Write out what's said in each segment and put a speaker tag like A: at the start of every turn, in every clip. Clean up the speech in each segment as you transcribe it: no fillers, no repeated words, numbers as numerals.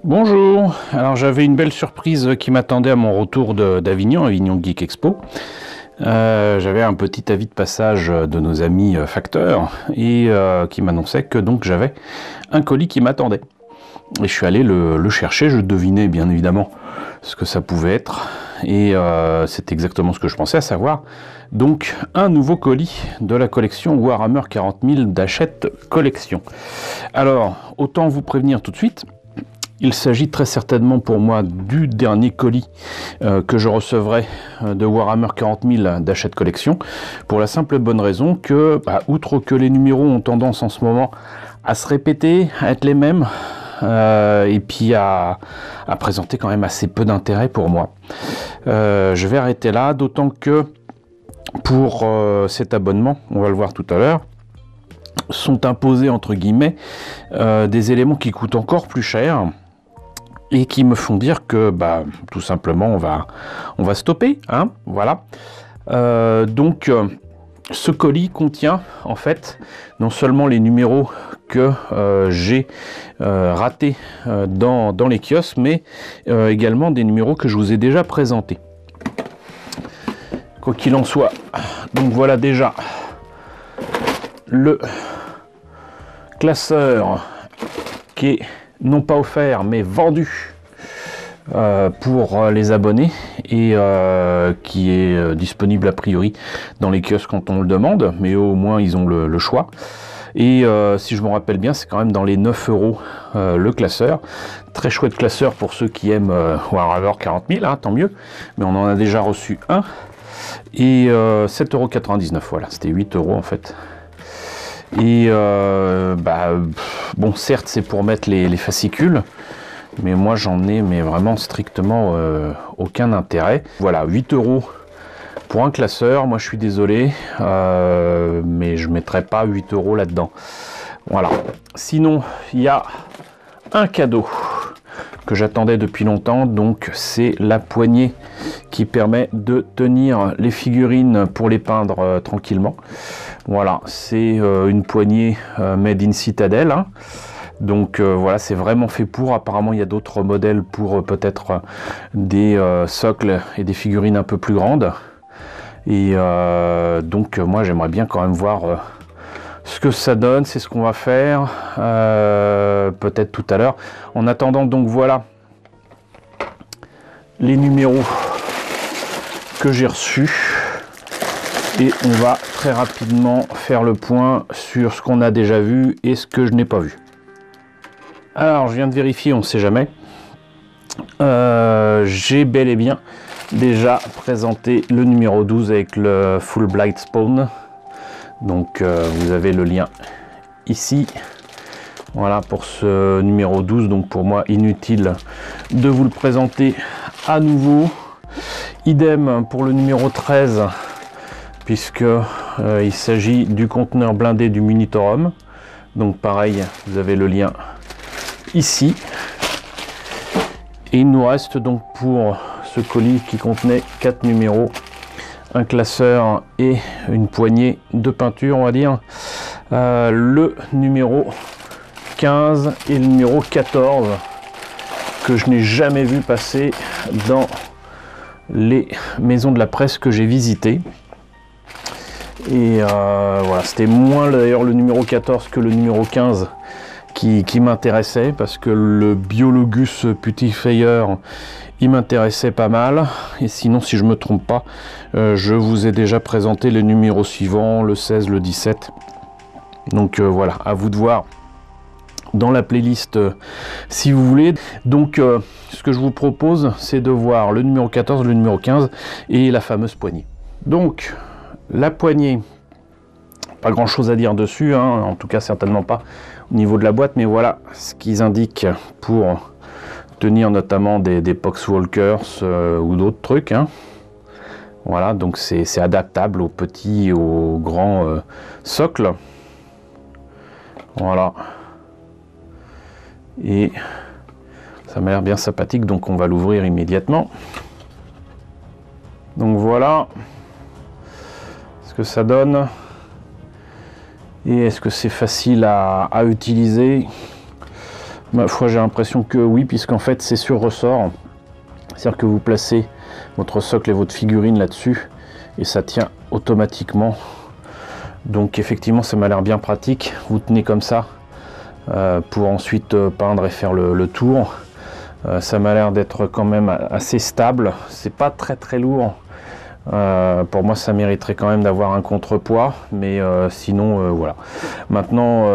A: Bonjour, alors j'avais une belle surprise qui m'attendait à mon retour d'Avignon, Avignon Geek Expo. J'avais un petit avis de passage de nos amis facteurs et qui m'annonçait que donc j'avais un colis qui m'attendait. Et je suis allé le chercher, je devinais bien évidemment ce que ça pouvait être et c'est exactement ce que je pensais, à savoir donc un nouveau colis de la collection Warhammer 40 000 d'Hachette Collection. Alors, autant vous prévenir tout de suite, il s'agit très certainement pour moi du dernier colis que je recevrai de Warhammer 40 000 d'Hachette Collection, pour la simple et bonne raison que, outre que les numéros ont tendance en ce moment à se répéter, à être les mêmes, et puis à présenter quand même assez peu d'intérêt pour moi. Je vais arrêter là, d'autant que pour cet abonnement, on va le voir tout à l'heure, sont imposés entre guillemets des éléments qui coûtent encore plus cher et qui me font dire que tout simplement on va stopper, hein, voilà. Donc ce colis contient en fait non seulement les numéros que j'ai ratés dans les kiosques, mais également des numéros que je vous ai déjà présentés. Quoi qu'il en soit, donc voilà déjà le classeur qui est non pas offert mais vendu pour les abonnés et qui est disponible a priori dans les kiosques quand on le demande, mais au moins ils ont le choix. Et si je me rappelle bien, c'est quand même dans les 9 € le classeur. Très chouette classeur pour ceux qui aiment Warhammer 40 000, hein, tant mieux, mais on en a déjà reçu un. Et 7,99 €, voilà, c'était 8 € en fait. Et bon, certes c'est pour mettre les fascicules, mais moi j'en ai vraiment strictement aucun intérêt. Voilà, 8 € pour un classeur, moi je suis désolé, mais je ne mettrai pas 8 € là-dedans. Voilà. Sinon, il y a un cadeau que j'attendais depuis longtemps, donc c'est la poignée qui permet de tenir les figurines pour les peindre tranquillement. Voilà, c'est une poignée made in Citadel, hein. Donc voilà, c'est vraiment fait pour. Apparemment il y a d'autres modèles pour peut-être des socles et des figurines un peu plus grandes. Et donc moi j'aimerais bien quand même voir ce que ça donne. C'est ce qu'on va faire peut-être tout à l'heure. En attendant, donc voilà les numéros que j'ai reçus et on va très rapidement faire le point sur ce qu'on a déjà vu et ce que je n'ai pas vu. Alors je viens de vérifier, on ne sait jamais, j'ai bel et bien déjà présenté le numéro 12 avec le Full Blight Spawn. Donc vous avez le lien ici. Voilà pour ce numéro 12. Donc pour moi inutile de vous le présenter à nouveau. Idem pour le numéro 13, puisque il s'agit du conteneur blindé du Munitorum. Donc pareil, vous avez le lien ici. Et il nous reste donc pour ce colis qui contenait 4 numéros, un classeur et une poignée de peinture, on va dire, le numéro 15 et le numéro 14 que je n'ai jamais vu passer dans les maisons de la presse que j'ai visitées. Et voilà, c'était moins d'ailleurs le numéro 14 que le numéro 15 qui m'intéressait, parce que le Biologus Puttifier il m'intéressait pas mal. Et sinon, si je me trompe pas, je vous ai déjà présenté les numéros suivants, le 16, le 17. Donc voilà, à vous de voir dans la playlist si vous voulez. Donc ce que je vous propose, c'est de voir le numéro 14, le numéro 15 et la fameuse poignée. Donc la poignée, pas grand chose à dire dessus, hein, en tout cas certainement pas au niveau de la boîte, mais voilà ce qu'ils indiquent pour tenir notamment des Poxwalkers ou d'autres trucs, hein. Voilà, donc c'est adaptable aux petits et aux grands socles. Voilà. Et ça m'a l'air bien sympathique, donc on va l'ouvrir immédiatement. Donc voilà ce que ça donne. Et est-ce que c'est facile à utiliser? Ma foi, j'ai l'impression que oui, puisqu'en fait c'est sur ressort. C'est-à-dire que vous placez votre socle et votre figurine là-dessus et ça tient automatiquement. Donc effectivement ça m'a l'air bien pratique. Vous tenez comme ça pour ensuite peindre et faire le tour. Ça m'a l'air d'être quand même assez stable. C'est pas très lourd. Pour moi ça mériterait quand même d'avoir un contrepoids, mais sinon voilà. Maintenant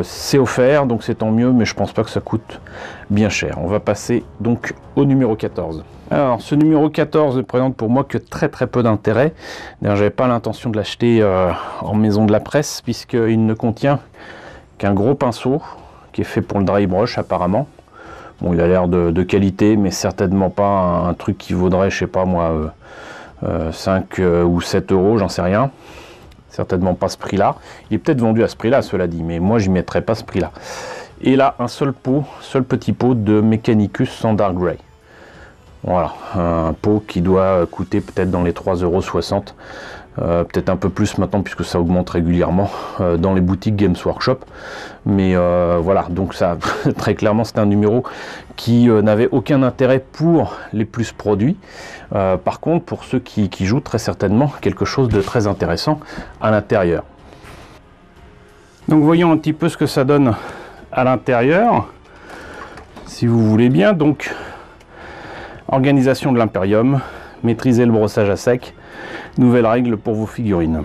A: c'est offert, donc c'est tant mieux, mais je pense pas que ça coûte bien cher. On va passer donc au numéro 14. Alors ce numéro 14 ne présente pour moi que très peu d'intérêt. D'ailleurs j'avais pas l'intention de l'acheter en maison de la presse, puisqu'il ne contient qu'un gros pinceau qui est fait pour le dry brush apparemment. Bon, il a l'air de qualité, mais certainement pas un truc qui vaudrait, je sais pas moi, 5 ou 7 euros, j'en sais rien. Certainement pas ce prix-là. Il est peut-être vendu à ce prix-là, cela dit, mais moi, j'y mettrais pas ce prix-là. Et là, un seul petit pot de Mechanicus Standard Grey. Voilà, un pot qui doit coûter peut-être dans les 3,60 €. Peut-être un peu plus maintenant puisque ça augmente régulièrement dans les boutiques Games Workshop, mais voilà, donc ça très clairement c'est un numéro qui n'avait aucun intérêt pour les plus produits. Par contre pour ceux qui jouent, très certainement quelque chose de très intéressant à l'intérieur. Donc voyons un petit peu ce que ça donne à l'intérieur, si vous voulez bien. Donc organisation de l'impérium, maîtriser le brossage à sec, nouvelles règles pour vos figurines.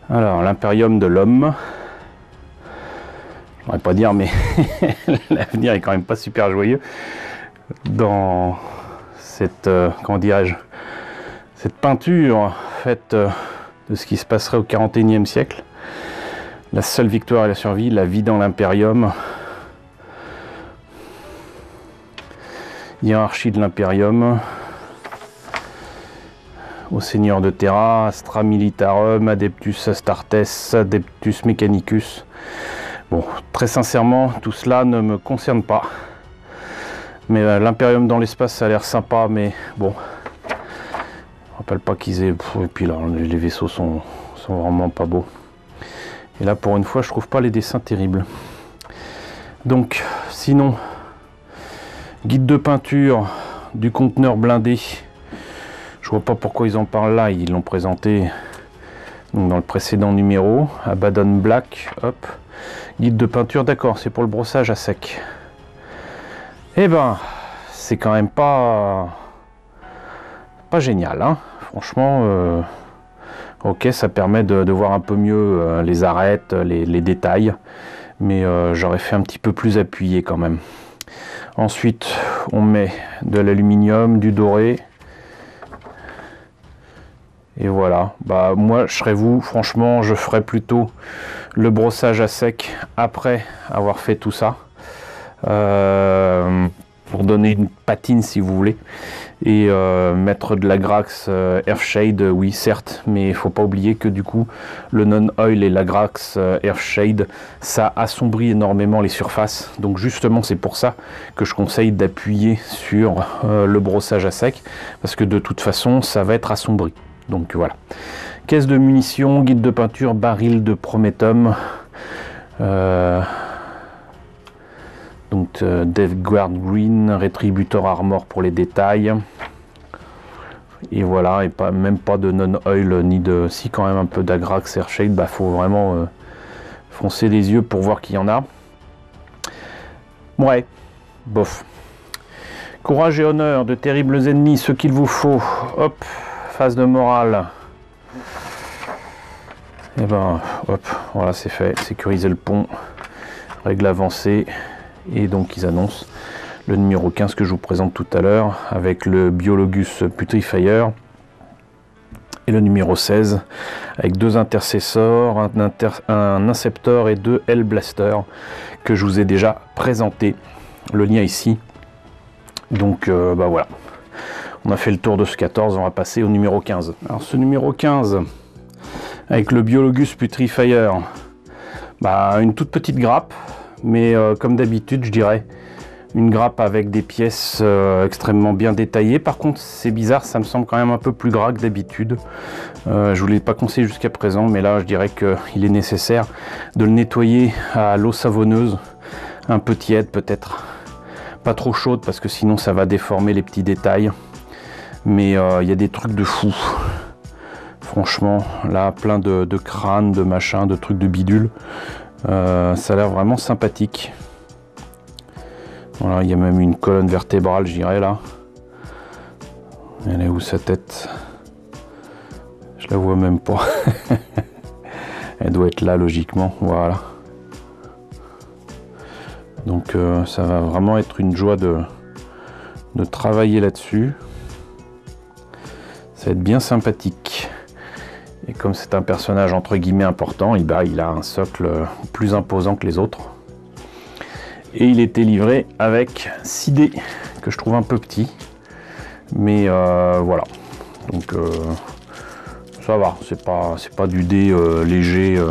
A: Alors l'impérium de l'homme, je ne pourrais pas dire, mais l'avenir est quand même pas super joyeux dans cette comment dirais-je, cette peinture faite de ce qui se passerait au 41e siècle. La seule victoire et la survie, la vie dans l'impérium. Hiérarchie de l'impérium, au seigneur de Terra, Astra Militarum, Adeptus Astartes, Adeptus Mechanicus. Bon, très sincèrement, tout cela ne me concerne pas. Mais l'impérium dans l'espace, ça a l'air sympa, mais bon, je ne rappelle pas qu'ils aient... Et puis là, les vaisseaux sont vraiment pas beaux. Et là, pour une fois, je trouve pas les dessins terribles. Donc, sinon... Guide de peinture du conteneur blindé. Je vois pas pourquoi ils en parlent là. Ils l'ont présenté donc dans le précédent numéro. Abaddon Black. Hop. Guide de peinture. D'accord, c'est pour le brossage à sec. Eh ben, c'est quand même pas génial, hein. Franchement, ok, ça permet de voir un peu mieux les arêtes, les détails. Mais j'aurais fait un petit peu plus appuyé quand même. Ensuite, on met de l'aluminium, du doré. Et voilà. Bah, moi, je serais vous, franchement, je ferais plutôt le brossage à sec après avoir fait tout ça. Pour donner une patine, si vous voulez. Et mettre de la Grax Earthshade, oui, certes, mais il faut pas oublier que du coup, le non-oil et la Grax Earthshade, ça assombrit énormément les surfaces. Donc justement, c'est pour ça que je conseille d'appuyer sur le brossage à sec, parce que de toute façon, ça va être assombri. Donc voilà. Caisse de munitions, guide de peinture, baril de Prométhum. Donc Death Guard Green, Rétributeur Armor pour les détails. Et voilà, et même pas de non-oil ni de... Si, quand même un peu d'Agrax Earthshade, bah faut vraiment foncer les yeux pour voir qu'il y en a. Ouais, bof. Courage et honneur, de terribles ennemis, ce qu'il vous faut. Hop, phase de morale. Et ben, hop, voilà, c'est fait. Sécuriser le pont, règle avancée. Et donc ils annoncent le numéro 15 que je vous présente tout à l'heure avec le Biologus Putrifier et le numéro 16 avec deux intercessors, un Inceptor et deux Hellblaster que je vous ai déjà présenté. Le lien ici. Donc bah voilà, on a fait le tour de ce 14, on va passer au numéro 15. Alors ce numéro 15 avec le Biologus Putrifier, bah, une toute petite grappe. Mais comme d'habitude, je dirais Une grappe avec des pièces extrêmement bien détaillées. Par contre, c'est bizarre, ça me semble quand même un peu plus gras que d'habitude. Je vous l'ai pas conseillé jusqu'à présent, mais là, je dirais qu'il est nécessaire de le nettoyer à l'eau savonneuse, un peu tiède peut-être, pas trop chaude parce que sinon ça va déformer les petits détails. Mais il y a des trucs de fou. Franchement, là, plein de crânes, de machins, de trucs de bidule. Ça a l'air vraiment sympathique. Voilà, il y a même une colonne vertébrale, je dirais, là. Elle est où sa tête? Je la vois même pas. Elle doit être là, logiquement. Voilà. Donc, ça va vraiment être une joie de travailler là-dessus. Ça va être bien sympathique. Et comme c'est un personnage entre guillemets important, il a un socle plus imposant que les autres. Et il était livré avec 6 dés, que je trouve un peu petit. Mais voilà. Donc ça va, c'est pas du dé léger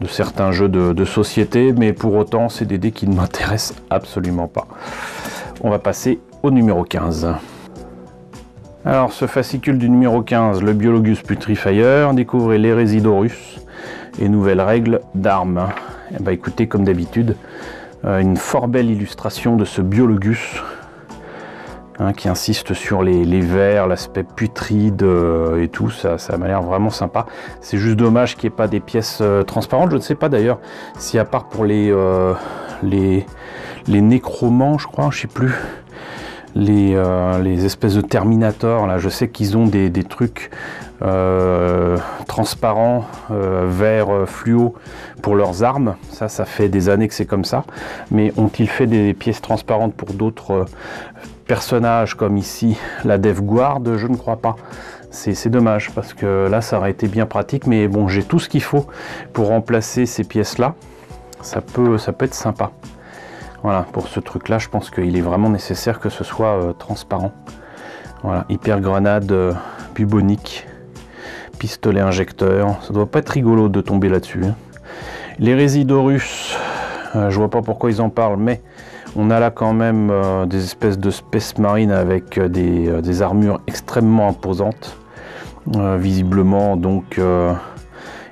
A: de certains jeux de société, mais pour autant c'est des dés qui ne m'intéressent absolument pas. On va passer au numéro 15. Alors ce fascicule du numéro 15, le Biologus Putrifier, découvrez l'hérésie d'Horus et nouvelles règles d'armes. Et bah écoutez, comme d'habitude, une fort belle illustration de ce Biologus, hein, qui insiste sur les vers, l'aspect putride et tout, ça m'a l'air vraiment sympa. C'est juste dommage qu'il n'y ait pas des pièces transparentes. Je ne sais pas d'ailleurs si à part pour les nécromants, je crois, je sais plus. Les espèces de Terminator, là, je sais qu'ils ont des trucs transparents, vert fluo pour leurs armes. Ça fait des années que c'est comme ça. Mais ont-ils fait des pièces transparentes pour d'autres personnages comme ici la Death Guard? Je ne crois pas. C'est dommage parce que là, ça aurait été bien pratique. Mais bon, j'ai tout ce qu'il faut pour remplacer ces pièces-là. Ça peut être sympa. Voilà, pour ce truc là, je pense qu'il est vraiment nécessaire que ce soit transparent. Voilà, hyper grenade bubonique, pistolet injecteur, ça doit pas être rigolo de tomber là-dessus. Hein. L'hérésie d'Horus, je vois pas pourquoi ils en parlent, mais on a là quand même des espèces de Space Marine avec des armures extrêmement imposantes. Visiblement, donc,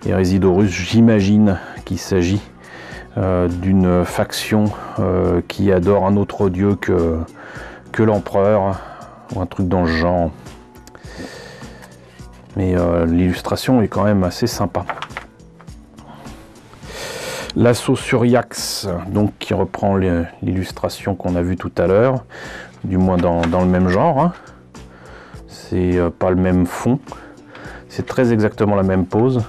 A: hérésie d'Horus, j'imagine qu'il s'agit d'une faction qui adore un autre dieu que l'empereur ou un truc dans le genre, mais l'illustration est quand même assez sympa. L'assaut sur Yax, donc qui reprend l'illustration qu'on a vue tout à l'heure, du moins dans le même genre, hein. C'est pas le même fond, c'est très exactement la même pose.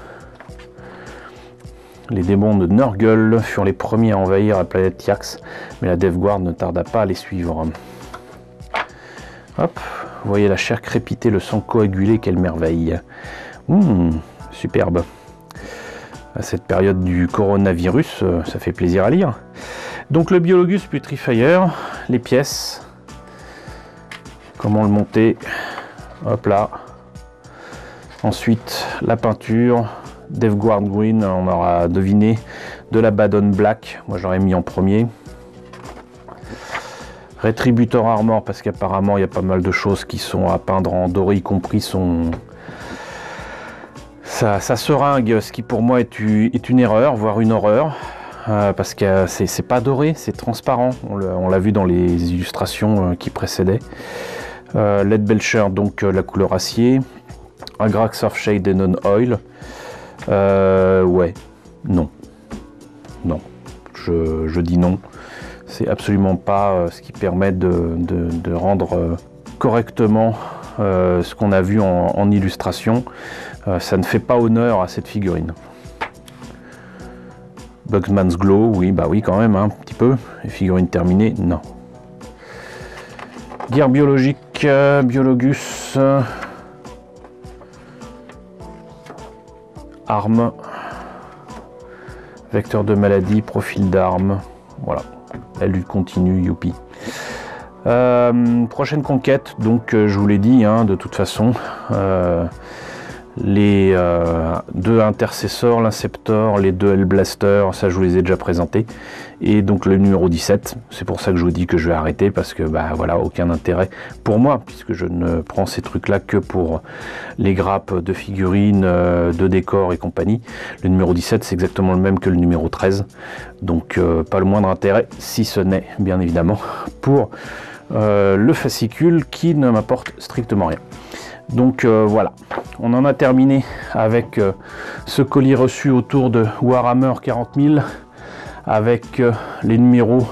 A: Les démons de Nurgle furent les premiers à envahir la planète Yax, mais la Death Guard ne tarda pas à les suivre. Hop, vous voyez la chair crépiter, le sang coagulé, quelle merveille. Superbe. À cette période du coronavirus, ça fait plaisir à lire. Donc le Biologus Putrifier, les pièces, comment le monter, hop là. Ensuite la peinture. Death Guard Green, on aura deviné, de la Badon Black, moi j'aurais mis en premier. Rétributor Armor, parce qu'apparemment il y a pas mal de choses qui sont à peindre en doré, y compris sa seringue, ce qui pour moi est une erreur, voire une horreur, parce que c'est pas doré, c'est transparent, on l'a vu dans les illustrations qui précédaient. Lead Belcher, donc la couleur acier. Agrax of Shade et Non-Oil. Ouais, non, je dis non. C'est absolument pas ce qui permet de rendre correctement ce qu'on a vu en illustration. Ça ne fait pas honneur à cette figurine. Bugsman's Glow, oui, bah oui quand même, hein, un petit peu. Et figurine terminée, non. Guerre biologique, Biologus. Armes, vecteur de maladie, profil d'armes, voilà, la lutte continue, youpi. Prochaine conquête, donc je vous l'ai dit, hein, de toute façon, les deux intercessors, l'inceptor, les deux Hellblaster, ça je vous les ai déjà présentés, et donc le numéro 17, c'est pour ça que je vous dis que je vais arrêter, parce que bah voilà, aucun intérêt pour moi, puisque je ne prends ces trucs là que pour les grappes de figurines, de décors et compagnie. Le numéro 17 c'est exactement le même que le numéro 13, donc pas le moindre intérêt, si ce n'est bien évidemment pour le fascicule qui ne m'apporte strictement rien. Donc voilà, on en a terminé avec ce colis reçu autour de Warhammer 40 000 avec les numéros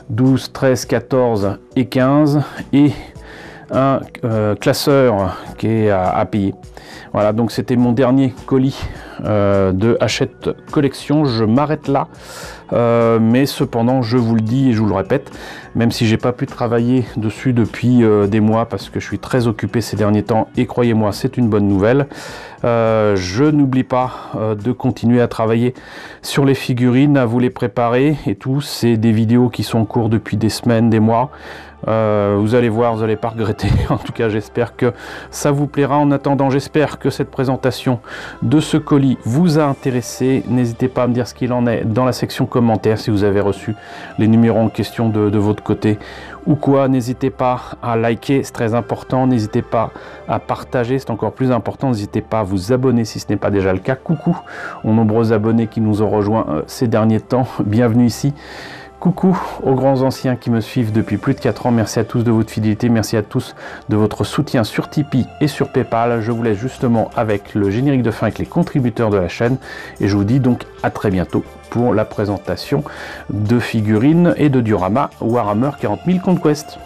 A: 12, 13, 14 et 15 et un classeur qui est à payer. Voilà, donc c'était mon dernier colis de Hachette Collection. Je m'arrête là, mais cependant je vous le dis et je vous le répète, même si j'ai pas pu travailler dessus depuis des mois parce que je suis très occupé ces derniers temps, et croyez-moi c'est une bonne nouvelle, je n'oublie pas de continuer à travailler sur les figurines, à vous les préparer et tout. C'est des vidéos qui sont en cours depuis des semaines, des mois. Vous allez voir, vous n'allez pas regretter. En tout cas, j'espère que ça vous plaira. En attendant, j'espère que cette présentation de ce colis vous a intéressé. N'hésitez pas à me dire ce qu'il en est dans la section commentaires, si vous avez reçu les numéros en question de votre côté ou quoi. N'hésitez pas à liker, c'est très important. N'hésitez pas à partager, c'est encore plus important. N'hésitez pas à vous abonner si ce n'est pas déjà le cas. Coucou aux nombreux abonnés qui nous ont rejoints ces derniers temps. Bienvenue ici. Coucou aux grands anciens qui me suivent depuis plus de 4 ans, merci à tous de votre fidélité, merci à tous de votre soutien sur Tipeee et sur Paypal. Je vous laisse justement avec le générique de fin avec les contributeurs de la chaîne et je vous dis donc à très bientôt pour la présentation de figurines et de dioramas Warhammer 40 000 Conquest.